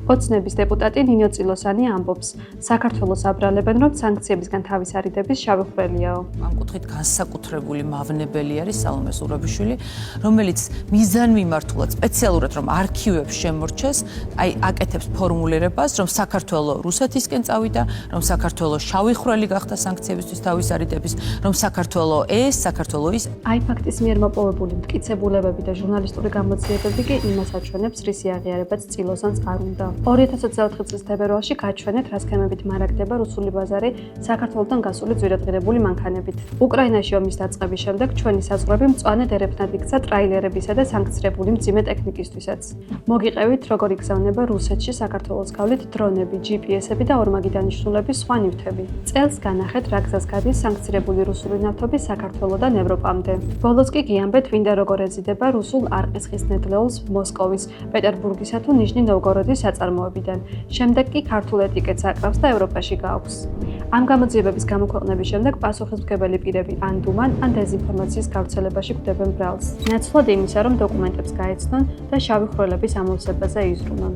ოცნების დეპუტატი ნინო წილოსანი ამბობს, საქართველოს აბრალებენ, რომ სანქციებისგან თავის არიდების შავი ხვრელიაო. ამ კუთხით განსაკუთრებული მავნებელი არის სალომე ზურაბიშვილი, რომელიც მიზანმიმართულად სპეციალურად რომ არქივებს შემორჩეს, აკეთებს ფორმულირებას, რომ საქართველო რუსეთისკენ წავიდა, რომ საქართველო შავი ხვრელი გახდა სანქციებისთვის თავის არიდების, რომ საქართველო ის. აი ფაქტის მიერ მოპოვებული მტკიცებულებები და ჟურნალისტური გამოძიებები კი იმას აჩვენებს, რის იაღიარებაც წილოსანს არ უნდა. 2024 წლის თებერვალში გაჩვენეთ, რა სქემებით მარაგდება რუსული ბაზარი საქართველოსთან გასული ძვირადღირებული მანქანებით. უკრაინაში ომის დაწყების შემდეგ ჩვენი საზღვრები მწვანე დერეფნად იქცა ტრაილერებისა და სანქცირებული მძიმე ტექნიკისთვისაც. მოგიყევით, როგორ იგზავნება რუსეთში საქართველოს გავლით დრონები, GPS-ები და ორმაგი დანიშნულების სხვა ნივთები. წელს განახეთ, რა გზას გადის სანქცირებული რუსული ნავთობი საქართველოდან ევროპამდე. ბოლოს კი გიამბეთ, ვინდა როგორ ეზიდება რუსულ არყისხის ნედლეულს მოსკოვის, პეტერბურგისა თუ ნიჟნი-ნოვგოროდის საწარმოებიდან. შემდეგ კი ქართულ ეტიკეტს აკრავს და ევროპაში გააქვს. ამ გამოძიებების გამოქვეყნების შემდეგ პასუხისმგებელი პირები ან დუმან, ან დეზინფორმაციის გავრცელებაში გვდებენ ბრალს. ნაცვლად იმისა, რომ დოკუმენტებს გაეცნონ და შავი ხვრელების ამოვსებაზე იზრუნონ.